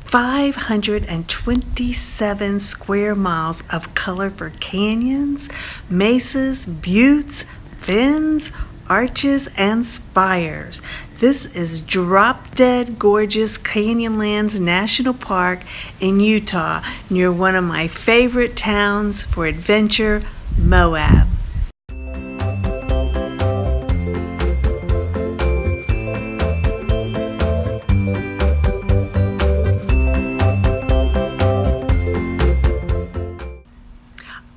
527 square miles of colorful canyons, mesas, buttes, bends, arches, and spires. This is drop-dead gorgeous Canyonlands National Park in Utah, near one of my favorite towns for adventure, Moab.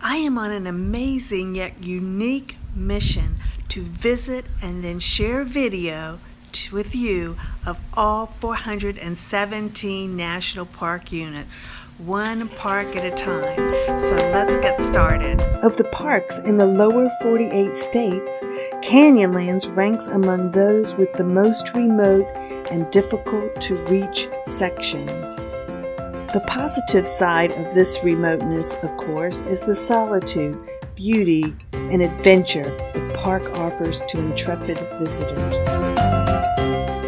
I am on an amazing yet unique mission to visit and then share video with you of all 417 national park units, one park at a time. So let's get started. Of the parks in the lower 48 states, Canyonlands ranks among those with the most remote and difficult to reach sections. The positive side of this remoteness, of course, is the solitude, beauty, and adventure the park offers to intrepid visitors.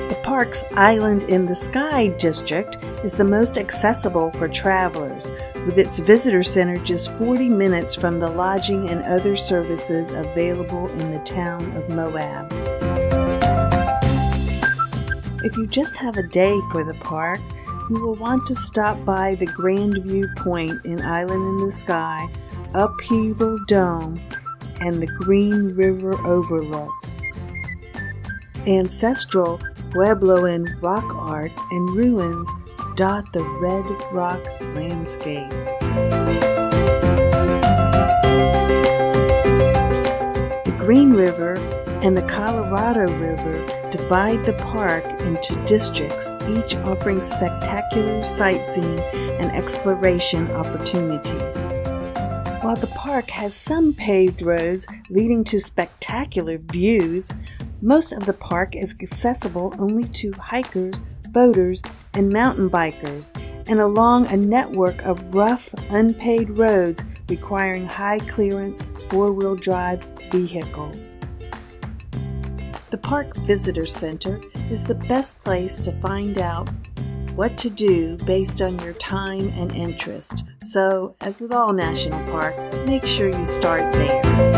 The park's Island in the Sky district is the most accessible for travelers, with its visitor center just 40 minutes from the lodging and other services available in the town of Moab. If you just have a day for the park, you will want to stop by the Grand View Point in Island in the Sky, Upheaval Dome, and the Green River overlooks. Ancestral Puebloan rock art and ruins dot the red rock landscape. The Green River and the Colorado River divide the park into districts, each offering spectacular sightseeing and exploration opportunities. While the park has some paved roads leading to spectacular views, most of the park is accessible only to hikers, boaters, and mountain bikers, and along a network of rough, unpaved roads requiring high-clearance four-wheel drive vehicles. The Park Visitor Center is the best place to find out what to do based on your time and interest. So, as with all national parks, make sure you start there.